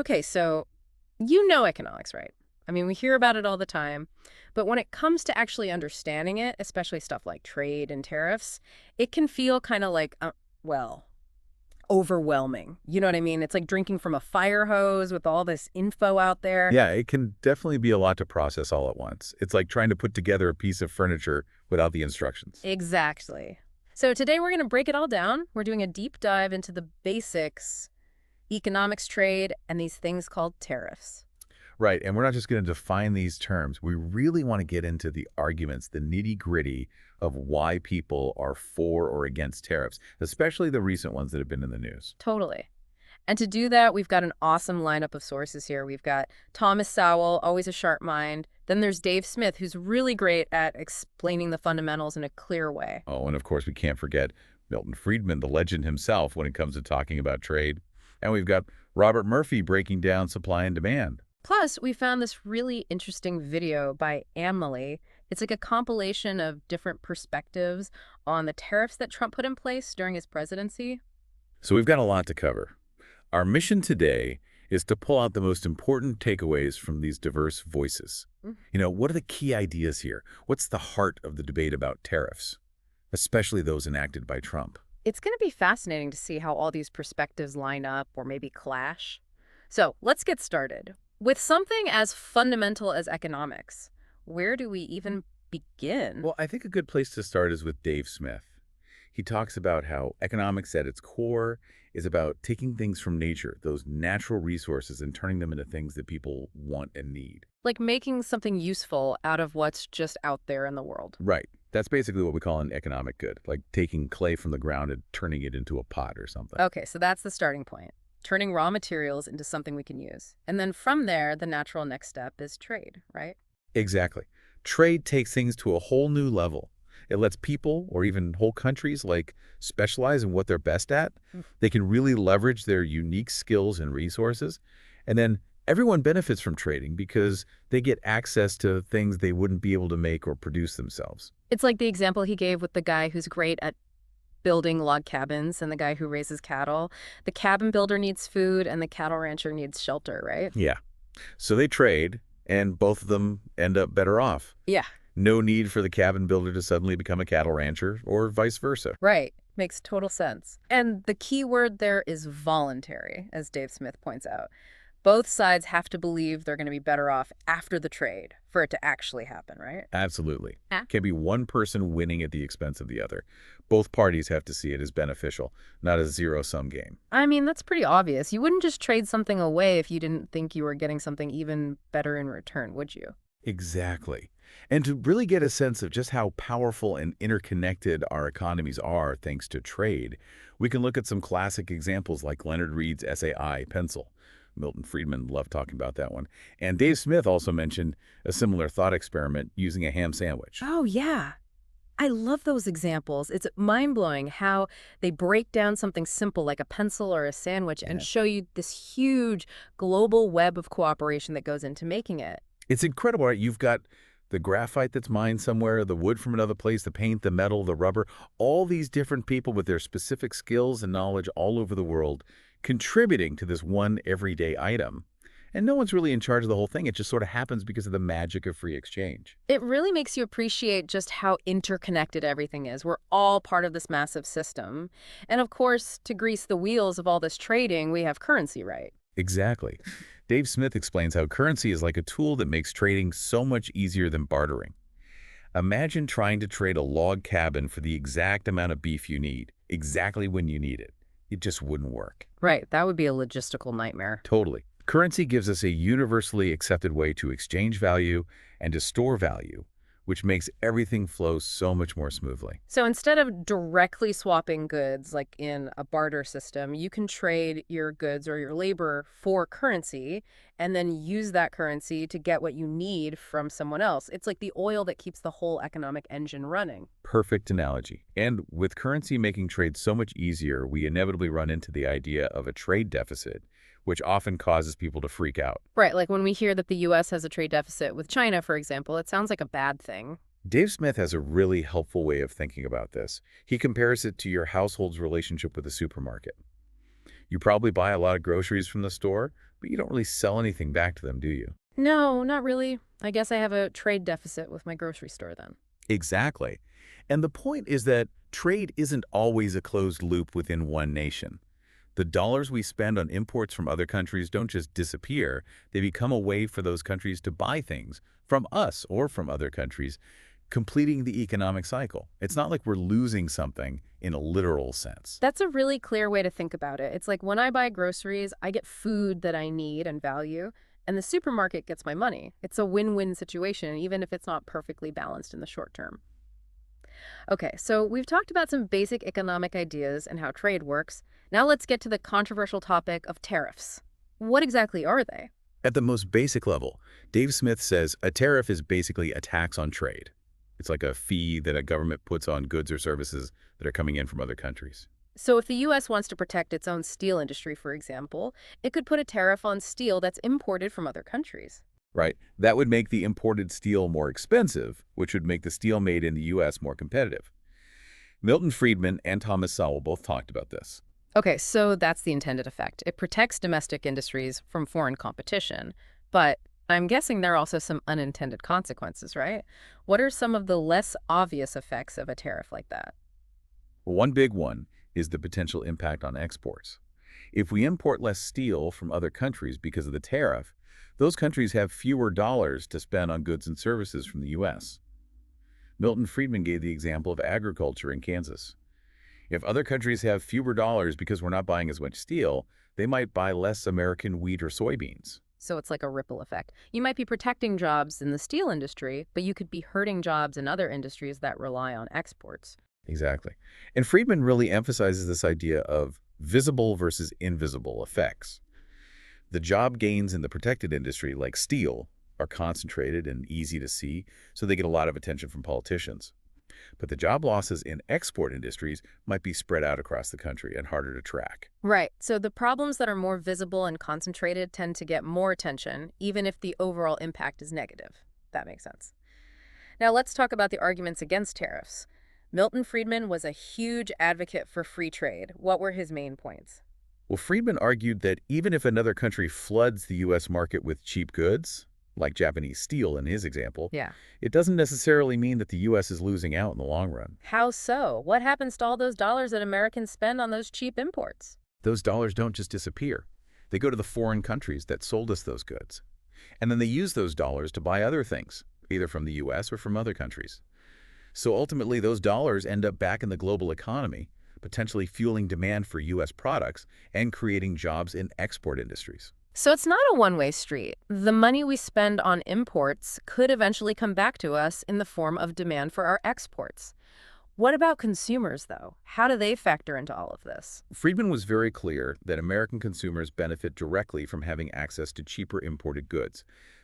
Okay, so you know economics, right? I mean, we hear about it all the time. But when it comes to actually understanding it, especially stuff like trade and tariffs, it can feel kind of like, well, overwhelming. You know what I mean? It's like drinking from a fire hose with all this info out there. Yeah, it can definitely be a lot to process all at once. It's like trying to put together a piece of furniture without the instructions. Exactly. So today we're going to break it all down. We're doing a deep dive into the basics, economics, trade, and these things called tariffs. Right, and we're not just going to define these terms. We really want to get into the arguments, the nitty-gritty of why people are for or against tariffs, especially the recent ones that have been in the news. Totally. And to do that, we've got an awesome lineup of sources here. We've got Thomas Sowell, always a sharp mind. Then there's Dave Smith, who's really great at explaining the fundamentals in a clear way. Oh, and of course, we can't forget Milton Friedman, the legend himself, when it comes to talking about trade. And we've got Robert Murphy breaking down supply and demand. Plus, we found this really interesting video by Emily. It's like a compilation of different perspectives on the tariffs that Trump put in place during his presidency. So we've got a lot to cover. Our mission today is to pull out the most important takeaways from these diverse voices. What are the key ideas here? What's the heart of the debate about tariffs, especially those enacted by Trump? It's going to be fascinating to see how all these perspectives line up or maybe clash. So let's get started. With something as fundamental as economics, where do we even begin? Well, I think a good place to start is with Dave Smith. He talks about how economics at its core is about taking things from nature, those natural resources, and turning them into things that people want and need. Like making something useful out of what's just out there in the world. Right. That's basically what we call an economic good, like taking clay from the ground and turning it into a pot or something. Okay, so that's the starting point. Turning raw materials into something we can use. And then from there, the natural next step is trade, right? Exactly. Trade takes things to a whole new level. It lets people, or even whole countries, specialize in what they're best at. They can really leverage their unique skills and resources. And then everyone benefits from trading because they get access to things they wouldn't be able to make or produce themselves. It's like the example he gave with the guy who's great at building log cabins and the guy who raises cattle. The cabin builder needs food and the cattle rancher needs shelter, right? Yeah. So they trade, and both of them end up better off. Yeah. No need for the cabin builder to suddenly become a cattle rancher, or vice versa. Right. Makes total sense. And the key word there is voluntary, as Dave Smith points out. Both sides have to believe they're going to be better off after the trade for it to actually happen, right? Absolutely. Ah. Can't be one person winning at the expense of the other. Both parties have to see it as beneficial, not a zero-sum game. I mean, that's pretty obvious. You wouldn't just trade something away if you didn't think you were getting something even better in return, would you? Exactly. And to really get a sense of just how powerful and interconnected our economies are thanks to trade, we can look at some classic examples like Leonard Read's essay Pencil. Milton Friedman loved talking about that one. And Dave Smith also mentioned a similar thought experiment using a ham sandwich. Oh, yeah. I love those examples. It's mind-blowing how they break down something simple like a pencil or a sandwich and show you this huge global web of cooperation that goes into making it. It's incredible, right? You've got the graphite that's mined somewhere, the wood from another place, the paint, the metal, the rubber, all these different people with their specific skills and knowledge all over the world contributing to this one everyday item. And no one's really in charge of the whole thing. It just sort of happens because of the magic of free exchange. It really makes you appreciate just how interconnected everything is. We're all part of this massive system. And of course, to grease the wheels of all this trading, we have currency, right? Exactly. Dave Smith explains how currency is like a tool that makes trading so much easier than bartering. Imagine trying to trade a log cabin for the exact amount of beef you need, exactly when you need it. It just wouldn't work. Right. That would be a logistical nightmare. Totally. Currency gives us a universally accepted way to exchange value and to store value, which makes everything flow so much more smoothly. So instead of directly swapping goods like in a barter system, you can trade your goods or your labor for currency and then use that currency to get what you need from someone else. It's like the oil that keeps the whole economic engine running. Perfect analogy. And with currency making trade so much easier, we inevitably run into the idea of a trade deficit, which often causes people to freak out. Right, like when we hear that the U.S. has a trade deficit with China, for example, it sounds like a bad thing. Dave Smith has a really helpful way of thinking about this. He compares it to your household's relationship with a supermarket. You probably buy a lot of groceries from the store, but you don't really sell anything back to them, do you? No, not really. I guess I have a trade deficit with my grocery store then. Exactly. And the point is that trade isn't always a closed loop within one nation. The dollars we spend on imports from other countries don't just disappear, they become a way for those countries to buy things from us or from other countries, completing the economic cycle. It's not like we're losing something in a literal sense. That's a really clear way to think about it. It's like when I buy groceries, I get food that I need and value, and the supermarket gets my money. It's a win-win situation, even if it's not perfectly balanced in the short term. Okay, so we've talked about some basic economic ideas and how trade works. Now let's get to the controversial topic of tariffs. What exactly are they? At the most basic level, Dave Smith says a tariff is basically a tax on trade. It's like a fee that a government puts on goods or services that are coming in from other countries. So if the U.S. wants to protect its own steel industry, for example, it could put a tariff on steel that's imported from other countries. Right? That would make the imported steel more expensive, which would make the steel made in the U.S. more competitive. Milton Friedman and Thomas Sowell both talked about this. Okay, so that's the intended effect. It protects domestic industries from foreign competition, but I'm guessing there are also some unintended consequences, right? What are some of the less obvious effects of a tariff like that? One big one is the potential impact on exports. If we import less steel from other countries because of the tariff, those countries have fewer dollars to spend on goods and services from the U.S. Milton Friedman gave the example of agriculture in Kansas. If other countries have fewer dollars because we're not buying as much steel, they might buy less American wheat or soybeans. So it's like a ripple effect. You might be protecting jobs in the steel industry, but you could be hurting jobs in other industries that rely on exports. Exactly. And Friedman really emphasizes this idea of visible versus invisible effects. The job gains in the protected industry, like steel, are concentrated and easy to see, so they get a lot of attention from politicians. But the job losses in export industries might be spread out across the country and harder to track. Right. So the problems that are more visible and concentrated tend to get more attention, even if the overall impact is negative. That makes sense. Now let's talk about the arguments against tariffs. Milton Friedman was a huge advocate for free trade. What were his main points? Well, Friedman argued that even if another country floods the U.S. market with cheap goods, like Japanese steel in his example, Yeah. it doesn't necessarily mean that the U.S. is losing out in the long run. How so? What happens to all those dollars that Americans spend on those cheap imports? Those dollars don't just disappear. They go to the foreign countries that sold us those goods. And then they use those dollars to buy other things, either from the U.S. or from other countries. So ultimately, those dollars end up back in the global economy, potentially fueling demand for U.S. products and creating jobs in export industries. So it's not a one-way street. The money we spend on imports could eventually come back to us in the form of demand for our exports. What about consumers, though? How do they factor into all of this? Friedman was very clear that American consumers benefit directly from having access to cheaper imported goods.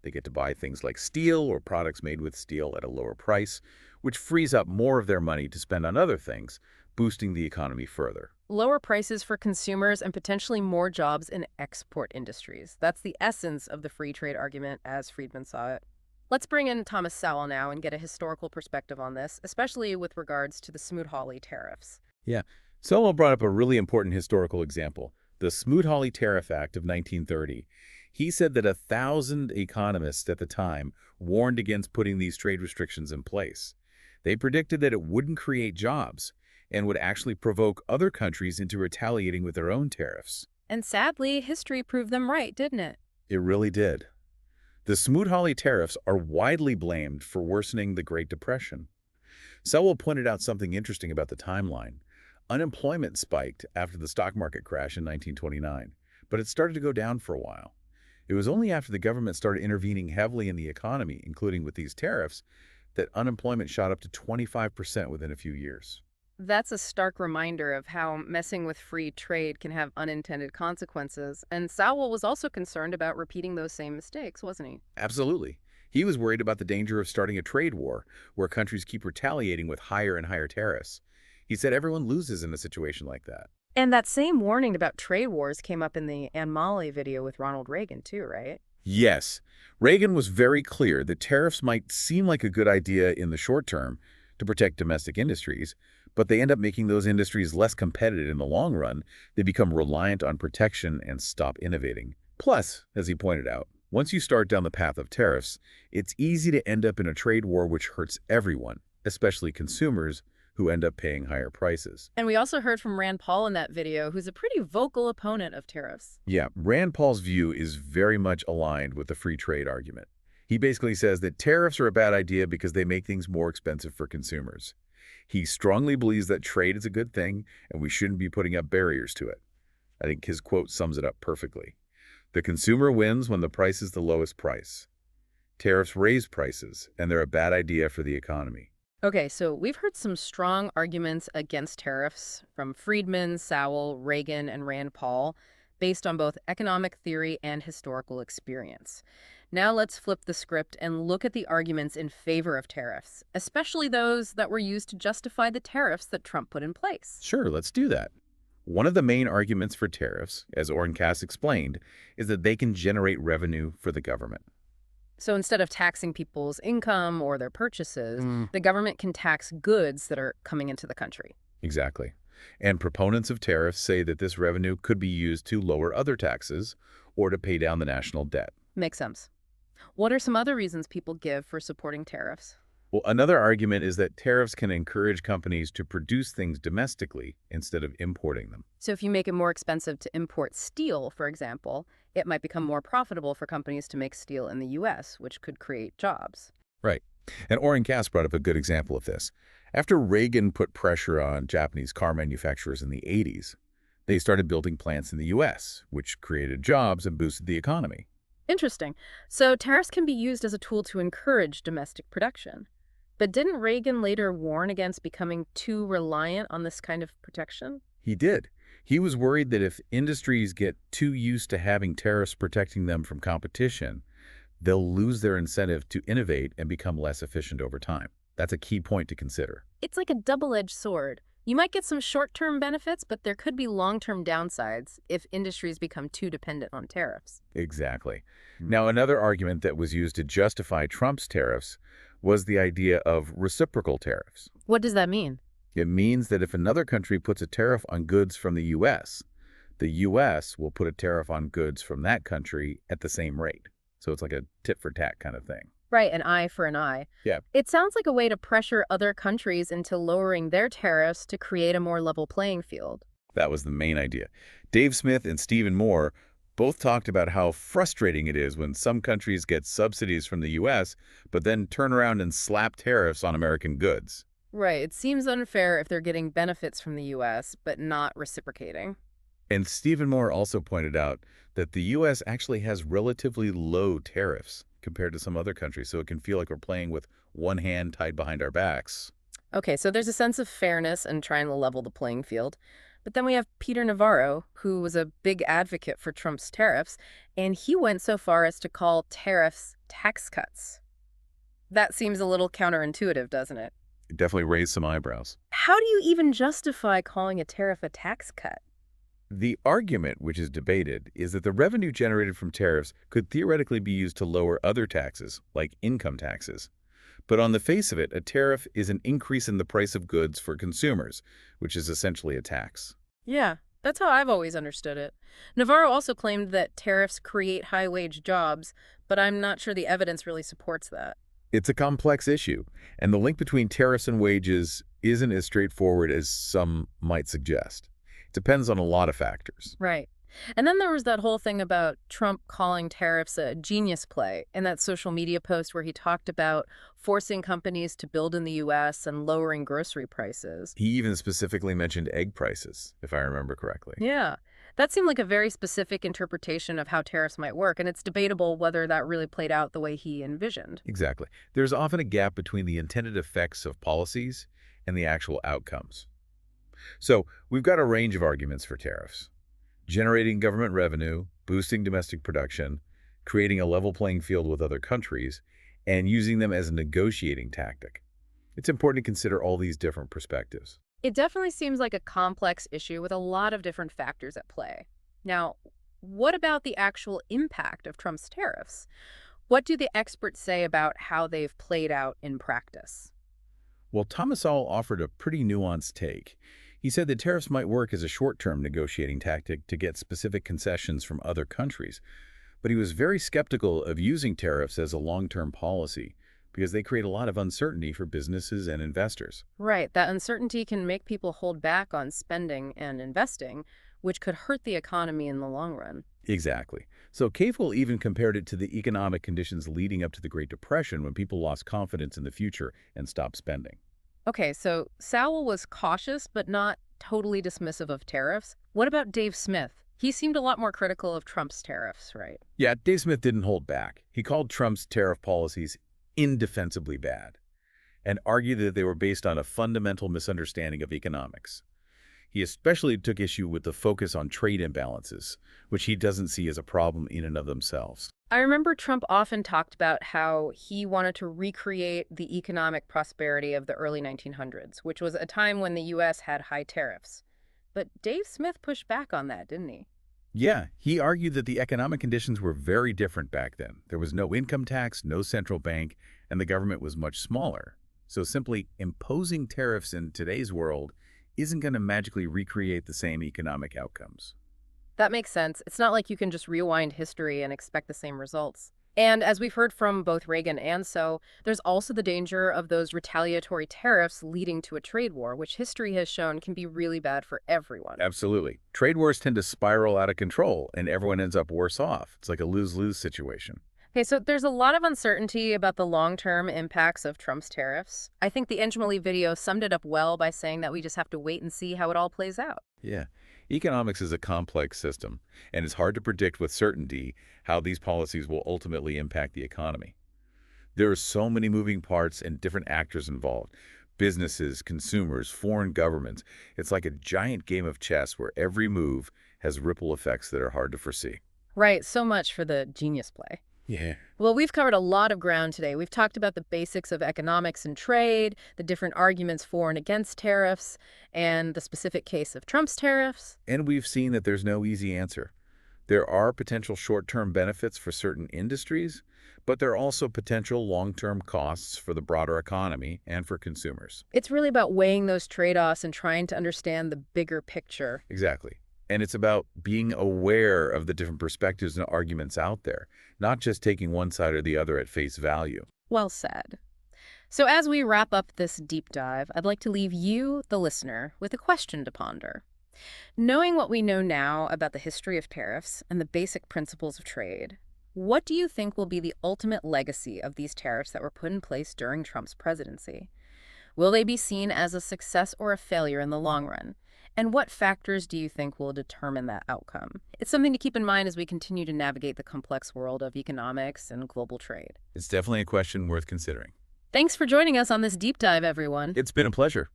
They get to buy things like steel or products made with steel at a lower price, which frees up more of their money to spend on other things, boosting the economy further. Lower prices for consumers and potentially more jobs in export industries. That's the essence of the free trade argument as Friedman saw it. Let's bring in Thomas Sowell now and get a historical perspective on this, especially with regards to the Smoot-Hawley tariffs. Yeah, Sowell brought up a really important historical example, the Smoot-Hawley Tariff Act of 1930. He said that 1,000 economists at the time warned against putting these trade restrictions in place. They predicted that it wouldn't create jobs and would actually provoke other countries into retaliating with their own tariffs. And sadly, history proved them right, didn't it? It really did. The Smoot-Hawley tariffs are widely blamed for worsening the Great Depression. Sowell pointed out something interesting about the timeline. Unemployment spiked after the stock market crash in 1929, but it started to go down for a while. It was only after the government started intervening heavily in the economy, including with these tariffs, that unemployment shot up to 25% within a few years. That's a stark reminder of how messing with free trade can have unintended consequences. And Sowell was also concerned about repeating those same mistakes, wasn't he? Absolutely. He was worried about the danger of starting a trade war, where countries keep retaliating with higher and higher tariffs. He said everyone loses in a situation like that. And that same warning about trade wars came up in the Ann Molly video with Ronald Reagan, too, right? Yes, Reagan was very clear that tariffs might seem like a good idea in the short term to protect domestic industries, but they end up making those industries less competitive in the long run. They become reliant on protection and stop innovating. Plus, as he pointed out, once you start down the path of tariffs, it's easy to end up in a trade war which hurts everyone, especially consumers who end up paying higher prices. And we also heard from Rand Paul in that video, who's a pretty vocal opponent of tariffs. Yeah, Rand Paul's view is very much aligned with the free trade argument. He basically says that tariffs are a bad idea because they make things more expensive for consumers. He strongly believes that trade is a good thing and we shouldn't be putting up barriers to it. I think his quote sums it up perfectly. The consumer wins when the price is the lowest price. Tariffs raise prices, and they're a bad idea for the economy. Okay, so we've heard some strong arguments against tariffs from Friedman, Sowell, Reagan, and Rand Paul, based on both economic theory and historical experience. Now let's flip the script and look at the arguments in favor of tariffs, especially those that were used to justify the tariffs that Trump put in place. Sure, let's do that. One of the main arguments for tariffs, as Orrin Cass explained, is that they can generate revenue for the government. So instead of taxing people's income or their purchases, Mm. the government can tax goods that are coming into the country. Exactly. And proponents of tariffs say that this revenue could be used to lower other taxes or to pay down the national debt. Makes sense. What are some other reasons people give for supporting tariffs? Well, another argument is that tariffs can encourage companies to produce things domestically instead of importing them. So if you make it more expensive to import steel, for example, it might become more profitable for companies to make steel in the U.S., which could create jobs. Right. And Orrin Cass brought up a good example of this. After Reagan put pressure on Japanese car manufacturers in the 80s, they started building plants in the U.S., which created jobs and boosted the economy. Interesting. So tariffs can be used as a tool to encourage domestic production. But didn't Reagan later warn against becoming too reliant on this kind of protection? He did. He was worried that if industries get too used to having tariffs protecting them from competition, they'll lose their incentive to innovate and become less efficient over time. That's a key point to consider. It's like a double-edged sword. You might get some short-term benefits, but there could be long-term downsides if industries become too dependent on tariffs. Exactly. Now, another argument that was used to justify Trump's tariffs was the idea of reciprocal tariffs. What does that mean? It means that if another country puts a tariff on goods from the U.S. will put a tariff on goods from that country at the same rate. So it's like a tit-for-tat kind of thing. Right, an eye for an eye. Yeah. It sounds like a way to pressure other countries into lowering their tariffs to create a more level playing field. That was the main idea. Dave Smith and Stephen Moore both talked about how frustrating it is when some countries get subsidies from the U.S., but then turn around and slap tariffs on American goods. Right, it seems unfair if they're getting benefits from the U.S., but not reciprocating. And Stephen Moore also pointed out that the U.S. actually has relatively low tariffs compared to some other countries, so it can feel like we're playing with one hand tied behind our backs. Okay, so there's a sense of fairness and trying to level the playing field. But then we have Peter Navarro, who was a big advocate for Trump's tariffs, and he went so far as to call tariffs tax cuts. That seems a little counterintuitive, doesn't it? It definitely raised some eyebrows. How do you even justify calling a tariff a tax cut? The argument, which is debated, is that the revenue generated from tariffs could theoretically be used to lower other taxes, like income taxes. But on the face of it, a tariff is an increase in the price of goods for consumers, which is essentially a tax. Yeah, that's how I've always understood it. Navarro also claimed that tariffs create high-wage jobs, but I'm not sure the evidence really supports that. It's a complex issue, and the link between tariffs and wages isn't as straightforward as some might suggest. It depends on a lot of factors. Right. And then there was that whole thing about Trump calling tariffs a genius play in that social media post where he talked about forcing companies to build in the U.S. and lowering grocery prices. He even specifically mentioned egg prices, if I remember correctly. Yeah, that seemed like a very specific interpretation of how tariffs might work, and it's debatable whether that really played out the way he envisioned. Exactly. There's often a gap between the intended effects of policies and the actual outcomes. So we've got a range of arguments for tariffs. Generating government revenue, boosting domestic production, creating a level playing field with other countries, and using them as a negotiating tactic. It's important to consider all these different perspectives. It definitely seems like a complex issue with a lot of different factors at play. Now, what about the actual impact of Trump's tariffs? What do the experts say about how they've played out in practice? Well, Thomas Sowell offered a pretty nuanced take. He said that tariffs might work as a short-term negotiating tactic to get specific concessions from other countries, but he was very skeptical of using tariffs as a long-term policy because they create a lot of uncertainty for businesses and investors. Right, that uncertainty can make people hold back on spending and investing, which could hurt the economy in the long run. Exactly. So Cavell even compared it to the economic conditions leading up to the Great Depression when people lost confidence in the future and stopped spending. Okay, so Sowell was cautious but not totally dismissive of tariffs. What about Dave Smith? He seemed a lot more critical of Trump's tariffs, right? Yeah, Dave Smith didn't hold back. He called Trump's tariff policies indefensibly bad and argued that they were based on a fundamental misunderstanding of economics. He especially took issue with the focus on trade imbalances, which he doesn't see as a problem in and of themselves. I remember Trump often talked about how he wanted to recreate the economic prosperity of the early 1900s, which was a time when the U.S. had high tariffs. But Dave Smith pushed back on that, didn't he? Yeah, he argued that the economic conditions were very different back then. There was no income tax, no central bank, and the government was much smaller. So simply imposing tariffs in today's world isn't going to magically recreate the same economic outcomes. That makes sense. It's not like you can just rewind history and expect the same results. And as we've heard from both Reagan and there's also the danger of those retaliatory tariffs leading to a trade war, which history has shown can be really bad for everyone. Absolutely. Trade wars tend to spiral out of control, and everyone ends up worse off. It's like a lose-lose situation. Okay, so there's a lot of uncertainty about the long-term impacts of Trump's tariffs. I think the Angela video summed it up well by saying that we just have to wait and see how it all plays out. Yeah. Economics is a complex system, and it's hard to predict with certainty how these policies will ultimately impact the economy. There are so many moving parts and different actors involved. Businesses, consumers, foreign governments. It's like a giant game of chess where every move has ripple effects that are hard to foresee. Right, so much for the genius play. Yeah. Well, we've covered a lot of ground today. We've talked about the basics of economics and trade, the different arguments for and against tariffs, and the specific case of Trump's tariffs. And we've seen that there's no easy answer. There are potential short-term benefits for certain industries, but there are also potential long-term costs for the broader economy and for consumers. It's really about weighing those trade-offs and trying to understand the bigger picture. Exactly. And it's about being aware of the different perspectives and arguments out there, not just taking one side or the other at face value. Well said. So as we wrap up this deep dive, I'd like to leave you, the listener, with a question to ponder. Knowing what we know now about the history of tariffs and the basic principles of trade, what do you think will be the ultimate legacy of these tariffs that were put in place during Trump's presidency? Will they be seen as a success or a failure in the long run? And what factors do you think will determine that outcome? It's something to keep in mind as we continue to navigate the complex world of economics and global trade. It's definitely a question worth considering. Thanks for joining us on this deep dive, everyone. It's been a pleasure.